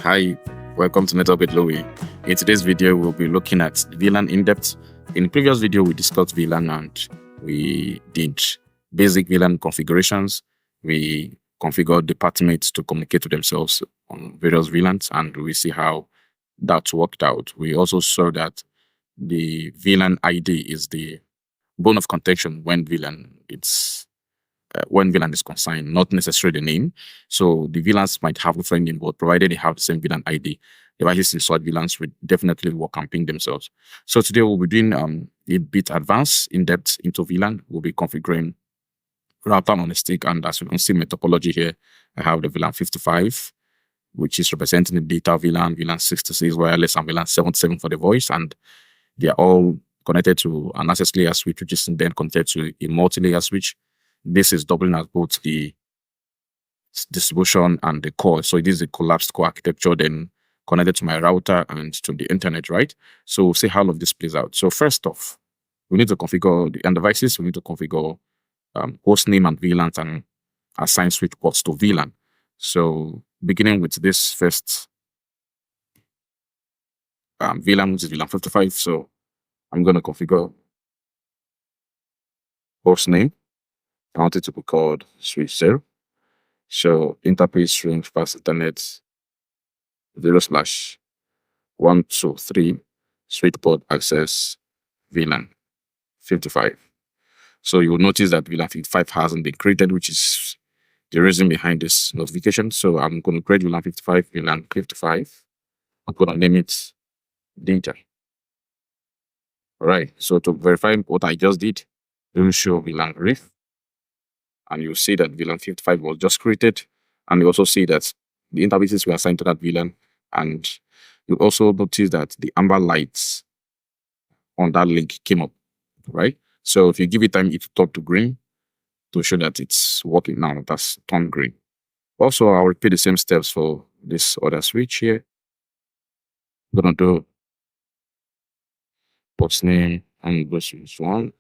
Hi, welcome to Network with Louis. In today's video, we'll be looking at VLAN in depth. In the previous video, we discussed VLAN and we did basic VLAN configurations. We configured departments to communicate to themselves on various VLANs, and we see how that worked out. We also saw that the VLAN ID is the bone of contention when VLAN is consigned, not necessarily the name. So the VLANs might have different name, but provided they have the same VLAN ID, devices inside VLANs will definitely work and ping themselves. So today we'll be doing a bit advanced, in-depth into VLAN. We'll be configuring router on a stick, and as you can see my topology here, I have the VLAN 55, which is representing the data VLAN, VLAN 66 wireless, and VLAN 77 for the voice, and they are all connected to an access layer switch, which is then connected to a multi-layer switch. This is doubling as both the distribution and the core. So it is a collapsed core architecture, then connected to my router and to the internet, right? So we'll see how all of this plays out. So first off, we need to configure the end devices. We need to configure host name and VLANs and assign switch ports to VLAN. So beginning with this first VLAN, which is VLAN 55. So I'm going to configure host name. I want it to be called switch 0. So interface range fast internet 0/123 switch port access VLAN 55. So you will notice that VLAN 55 hasn't been created, which is the reason behind this notification. So I'm going to create VLAN 55, VLAN 55. I'm going to name it data. All right. So to verify what I just did, it will show VLAN ref. And you'll see that VLAN 55 was just created. And you also see that the interfaces were assigned to that VLAN. And you also notice that the amber lights on that link came up, right? So if you give it time, it will turn to green to show that it's working now. That's turned green. Also, I'll repeat the same steps for this other switch here. I'm going to do port name and go switch 1,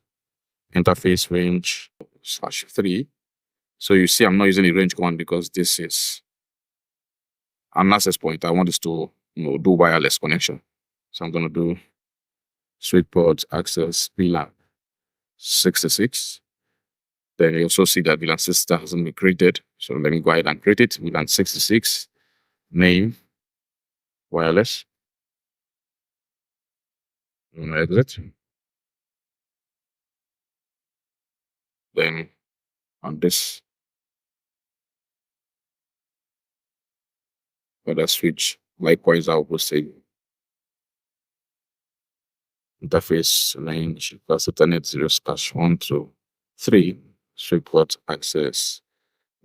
interface range /3. So you see, I'm not using the range command because this is an access point. I want this to do wireless connection. So I'm going to do switch port access VLAN 66. Then you also see that VLAN 66 hasn't been created. So let me go ahead and create it. VLAN 66 name wireless. I'm going to exit. Then on this other switch, likewise, I will say interface range plus Ethernet 0/123 switch port access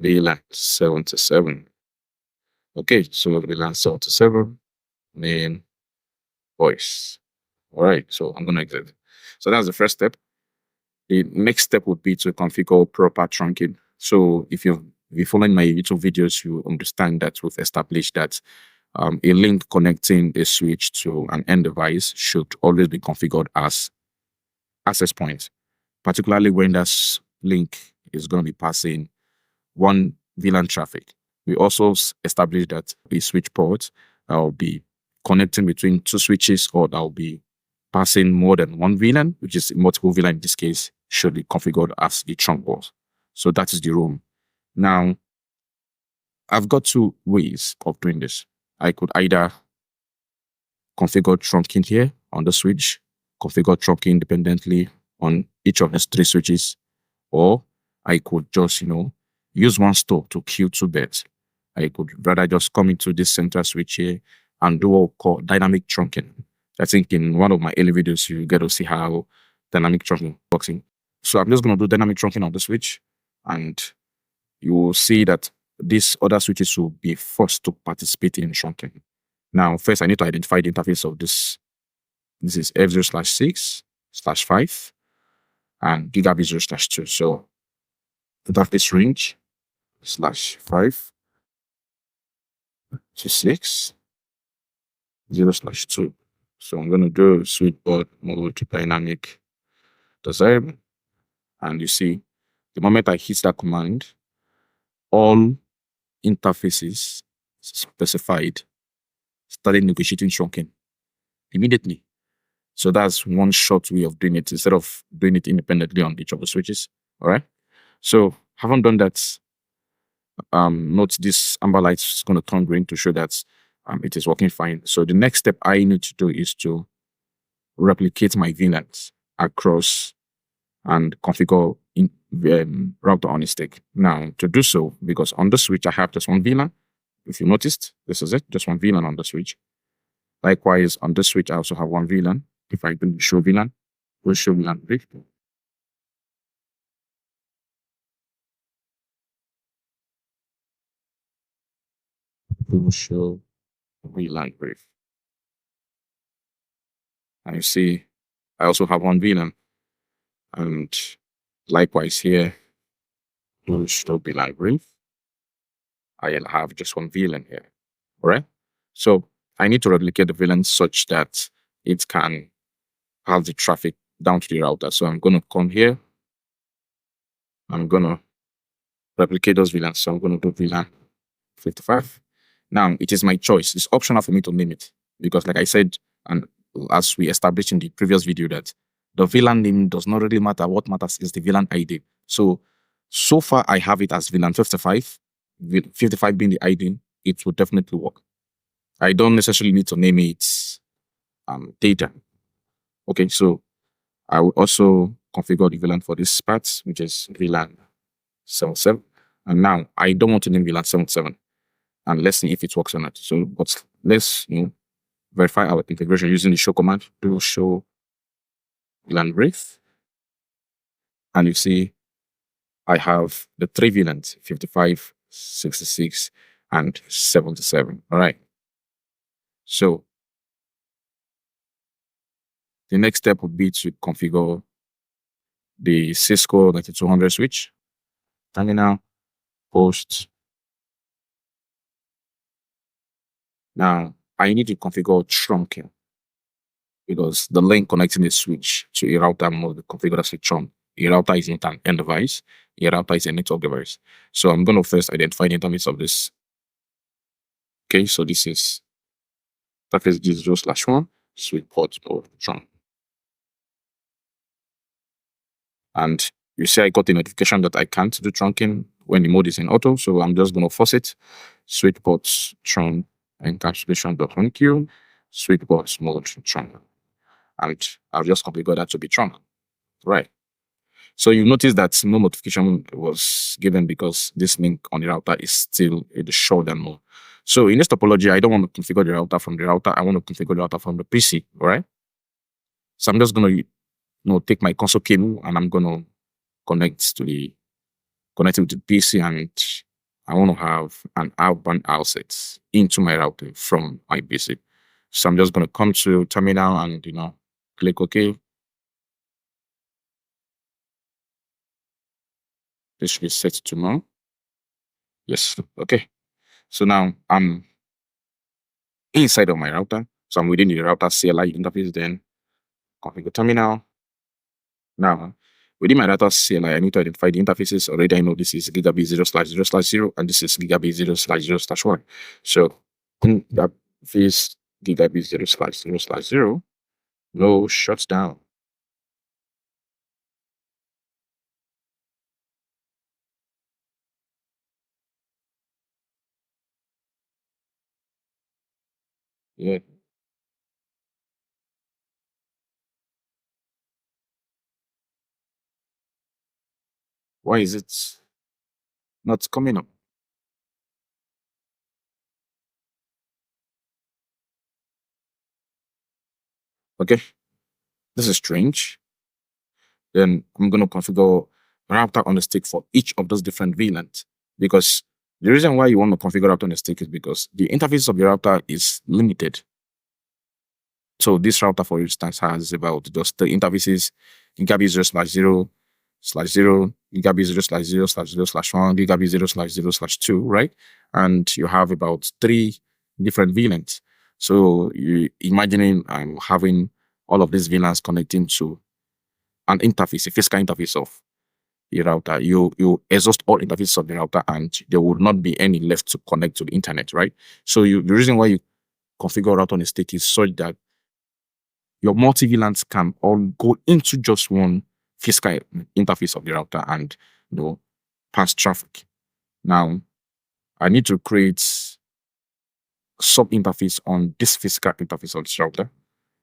VLAN 77. Okay, so VLAN 77 name voice. All right, so I'm going to exit. So that's the first step. The next step would be to configure proper trunking. So if you've been following my YouTube videos, you understand that we've established that a link connecting a switch to an end device should always be configured as access point, particularly when that link is going to be passing one VLAN traffic. We also established that a switch port that will be connecting between two switches, or that will be passing more than one VLAN, which is multiple VLAN in this case, should be configured as the trunk port. So that is the rule. Now, I've got two ways of doing this. I could either configure trunking here on the switch, configure trunking independently on each of these three switches, or I could just, use one store to kill two birds. I could rather just come into this central switch here and do what we call dynamic trunking. I think in one of my early videos, you get to see how dynamic trunking works. So I'm just going to do dynamic trunking on the switch, and you will see that these other switches will be forced to participate in trunking. Now, first, I need to identify the interface of this. This is F0/6/5 and gigabit 0/2. So interface range /5 to 6 0/2. So I'm going to do switch port mode to dynamic desirable. And you see, the moment I hit that command, all interfaces specified started negotiating trunking immediately. So that's one short way of doing it instead of doing it independently on each of the switches. All right. So having done that, note this amber light is going to turn green to show that it is working fine. So the next step I need to do is to replicate my VLANs across and configure in router on a stick. Now to do so, because on the switch I have just one VLAN. If you noticed, this is it, just one VLAN on the switch. Likewise, on this switch I also have one VLAN. If I do show VLAN, we'll show VLAN brief. We will show VLAN brief. And you see, I also have one VLAN. And likewise here, we'll show VLAN brief. I'll have just one VLAN here. All right. So I need to replicate the VLAN such that it can have the traffic down to the router. So I'm going to come here. I'm going to replicate those VLANs. So I'm going to do VLAN 55. Now it is my choice. It's optional for me to name it because, like I said, and as we established in the previous video, that the VLAN name does not really matter. What matters is the VLAN ID. So far I have it as VLAN 55. 55 being the ID, it will definitely work. I don't necessarily need to name it data. Okay, so I will also configure the VLAN for this part, which is VLAN 77. And now I don't want to name VLAN 77. And let's see if it works or not. So, but let's verify our integration using the show command to show VLAN brief. And you see, I have the three VLANs, 55, 66, and 77. All right. So the next step would be to configure the Cisco 9200 switch. Terminal, host. Now I need to configure trunking because the link connecting the switch to a router must be configured as a trunk. A router is an end device. A router is a network device. So I'm going to first identify the interface of this. Okay, so this is interface G0/1 switch port or trunk. And you see I got a notification that I can't do trunking when the mode is in auto. So I'm just going to force it. Switch ports trunk encapsulation.1q switch ports mode trunk. And I've just configured that to be trunk. Right. So you notice that no notification was given because this link on the router is still in the shutdown mode. So in this topology, I don't want to configure the router from the router. I want to configure the router from the PC. All right. So I'm just going to take my console cable and I'm going to connect it to the PC, and I want to have an outbound outset into my router from my PC. So I'm just going to come to terminal and click OK. This should be set to no. Yes. Okay. So now I'm inside of my router. So I'm within the router CLI interface, then configure terminal. Now, within my router CLI, I need to identify the interfaces. Already I know this is gigabit 0/0/0 and this is gigabit 0/0/1. So in that phase gigabit 0/0/0, no shuts down. Yeah. Why is it not coming up? Okay, this is strange. Then I'm going to configure router on the stick for each of those different VLANs, because the reason why you want to configure router on the stick is because the interface of the router is limited. So this router, for instance, has about just the interfaces gigabit 0/0/0, gigabit 0/0/0/1, gigabit 0/0/2, right? And you have about 3 different VLANs. So you imagining I'm having all of these VLANs connecting to an interface, a physical interface of the router. You exhaust all interfaces of the router and there would not be any left to connect to the internet, right? So the reason why you configure route on a stick is such that your multi-VLANs can all go into just one physical interface of the router and pass traffic. Now, I need to create sub-interface on this physical interface of this router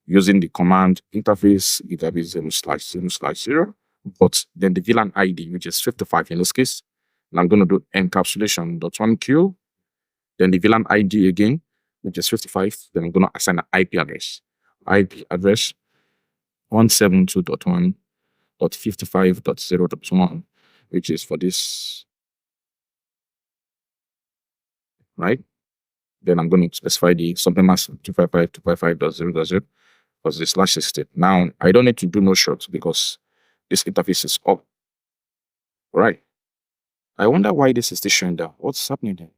using the command interface database 0/0/0, but then the VLAN ID, which is 55 in this case. And I'm going to do encapsulation.1q, then the VLAN ID again, which is 55. Then I'm going to assign an IP address. IP address 172.1.55.0.1, which is for this, right? Then I'm going to specify the subnetmask 255.255.0.0 because the /60. Now, I don't need to do no short because this interface is up. All right. I wonder why this is still showing down. What's happening there?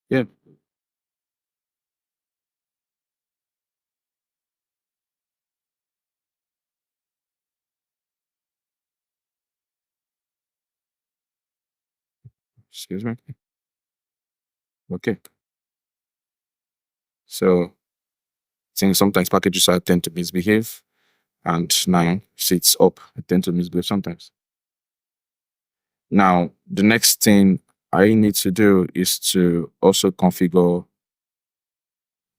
Yeah. Excuse me. Okay. So, since sometimes packages are tend to misbehave, and now see it's up, I tend to misbehave sometimes. Now, the next thing I need to do is to also configure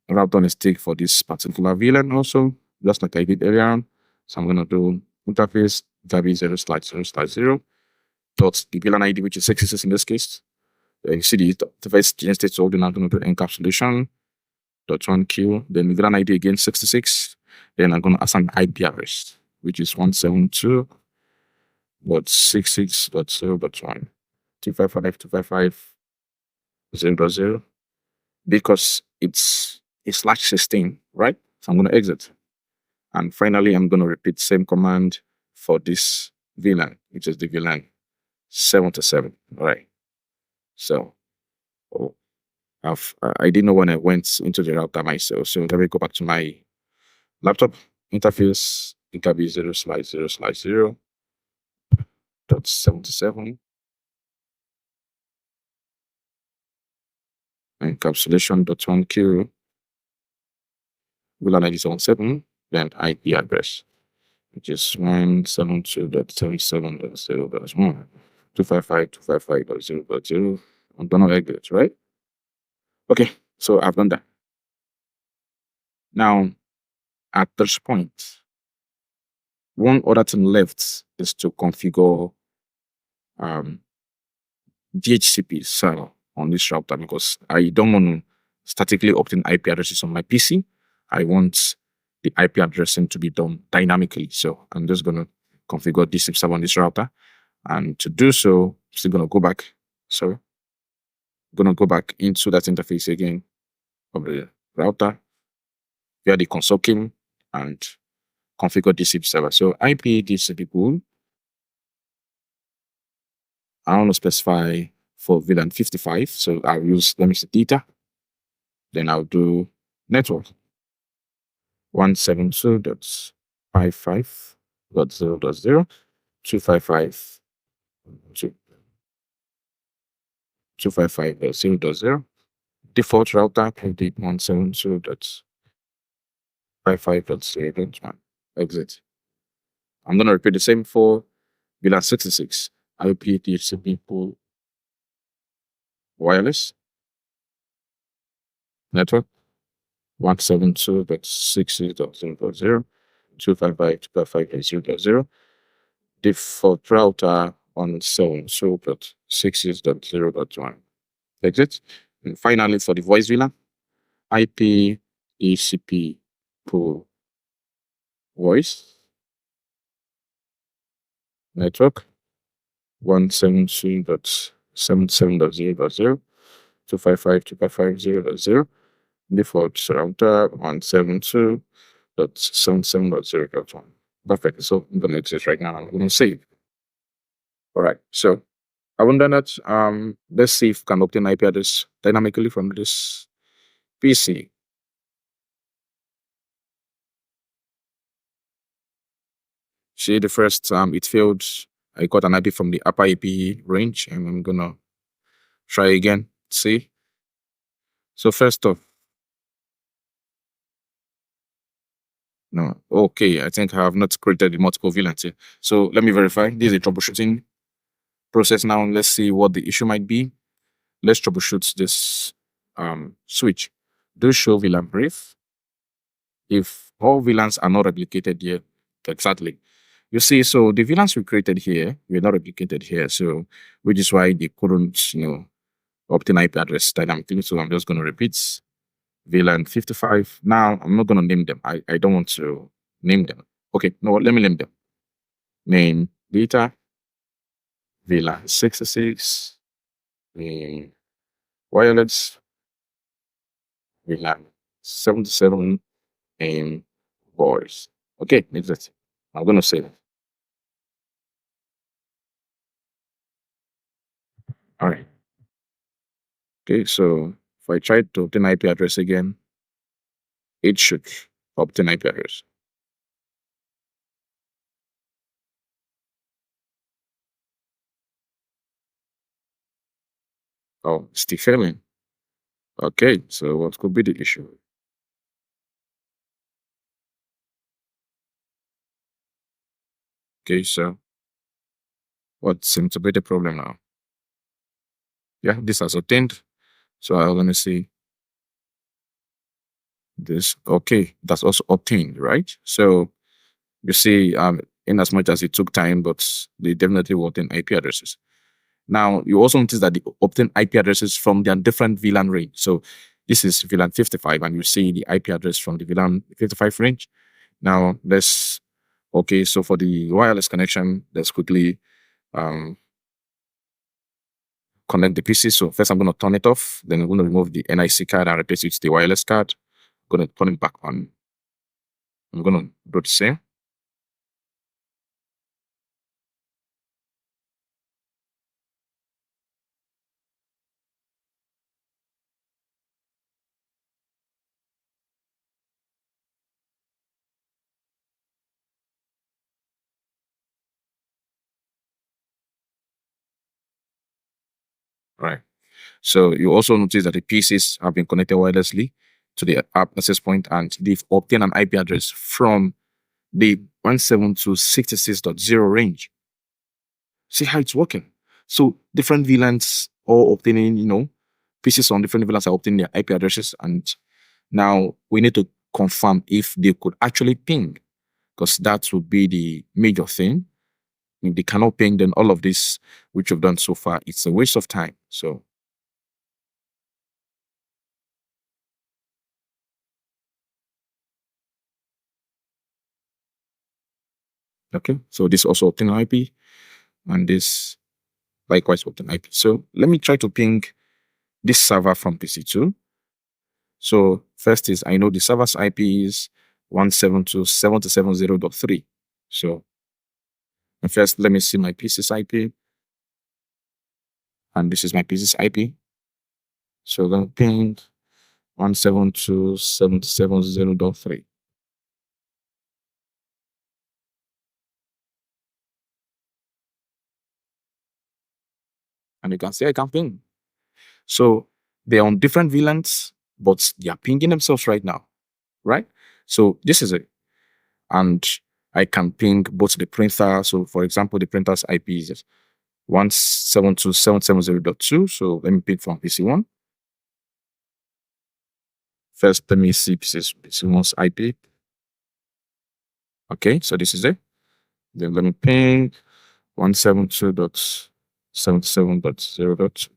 route on a stick for this particular VLAN also, just like I did earlier on. So I'm going to do interface database 0/0/0 dot the VLAN ID, which is 66 in this case. Then you see the first gen state holding. I'm going to do encapsulation dot 1q, then the VLAN ID again 66. Then I'm going to assign IP address, which is 172.66.0.1 255.255.0.0, because it's a /16, right? So I'm going to exit. And finally, I'm going to repeat the same command for this VLAN, which is the VLAN 7 to 7. All right. So I didn't know when I went into the router myself. So let me go back to my laptop. Interface database 0/0/0.7 encapsulation.1q VLAN ID 77, then IP address, which is 172.77.0.1 255.255.0.0. I'm gonna exit, right? Okay, so I've done that. Now, at this point, one other thing left is to configure DHCP server on this router, because I don't want to statically obtain IP addresses on my PC. I want the IP addressing to be done dynamically. So I'm just going to configure DHCP server on this router. And to do so, I'm still going to go back. Sorry. I'm going to go back into that interface again of the router via the console key and configure DHCP server. So IP DHCP pool, I want to specify for VLAN 55. So I'll use, let me see, data. Then I'll do network 172.55.0.0 255.0.0. Default router port 172.55.0.1. Exit. I'm going to repeat the same for VLAN 66. IP DHCP pool wireless network 172.60.0.0 255.255.0.0. Default router 172.60.0.1. Exit. And finally, for the voice VLAN, IP DHCP pool voice network 172.77.0.0 255.255.0.0. Default router 172.77.0.1. Perfect. So I'm going to exit right now. I'm going to save. All right. So I wonder that let's see if we can obtain IP address dynamically from this PC. See, the first it failed. I got an IP from the upper IP range, and I'm gonna Try again. See? So first off, no. Okay, I think I have not created the multiple VLANs here. So let me verify. This is a troubleshooting process now. Let's see what the issue might be. Let's troubleshoot this switch. Do show VLAN brief. If all VLANs are not replicated here, exactly. You see, so the VLANs we created here were not replicated here. So which is why they couldn't, obtain IP address dynamically. So I'm just going to repeat VLAN 55. Now I'm not going to name them. I don't want to name them. Okay, no, let me name them. Name beta, VLAN 66, name wireless, VLAN 77, and voice. Okay, next it. I'm going to save it. All right. Okay, so if I try to obtain IP address again, it should obtain IP address. Oh, still failing. Okay, so what could be the issue? Okay, so what seems to be the problem now? Yeah, this has obtained. So I'm gonna see this. Okay, that's also obtained, right? So you see, in as much as it took time, but they definitely will obtain IP addresses. Now you also notice that they obtain IP addresses from their different VLAN range. So this is VLAN 55, and you see the IP address from the VLAN 55 range. Now let's okay. So for the wireless connection, let's quickly connect the PC. So first I'm going to turn it off. Then I'm going to remove the NIC card and replace it with the wireless card. I'm going to turn it back on. I'm going to do the same. All right. So you also notice that the PCs have been connected wirelessly to the app access point, and they've obtained an IP address from the 172.66.0 range. See how it's working. So different VLANs all obtaining, PCs on different VLANs are obtaining their IP addresses, and now we need to confirm if they could actually ping, because that would be the major thing. If they cannot ping, then all of this which we've done so far, it's a waste of time. So okay, so this also obtain IP, and this likewise obtain IP. So let me try to ping this server from PC2. So first is I know the server's IP is 172.70.3. So first, let me see my PC's IP, and this is my PC's IP. So then ping 172.70.3. And you can see I can ping. So they're on different VLANs, but they are pinging themselves right now, right? So this is it. And I can ping both the printer. So for example, the printer's IP is 172.770.2. So let me ping from PC1. First, let me see PC1's IP. Okay, so this is it. Then let me ping 172.77.0.2.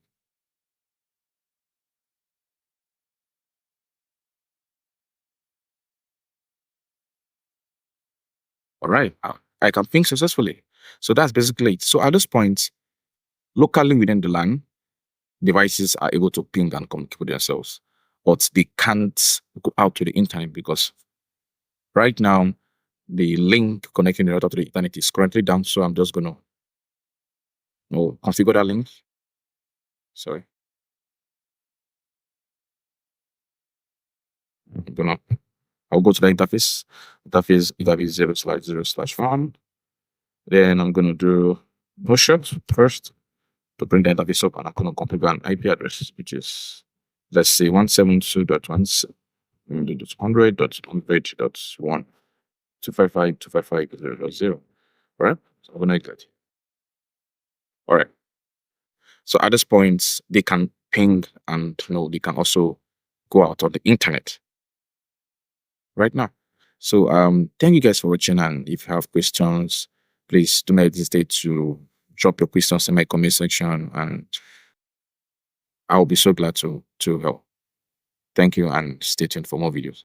All right, I can ping successfully. So that's basically it. So at this point, locally within the LAN, devices are able to ping and communicate with themselves, but they can't go out to the internet because right now the link connecting the router to the internet is currently down. So I'm just gonna configure that link. Sorry. I'll go to the interface. Interface 0/0/1. Then I'm gonna do no shot first. to bring the interface up, and I'm going to configure an IP address, which is, let's say, 172.100.100.1 255.255.0.0. All right. So I'm going to get. All right. So at this point, they can ping, and they can also go out on the internet right now. So thank you guys for watching, and if you have questions, please do not hesitate to drop your questions in my comment section, and I'll be so glad to help. Thank you, and stay tuned for more videos.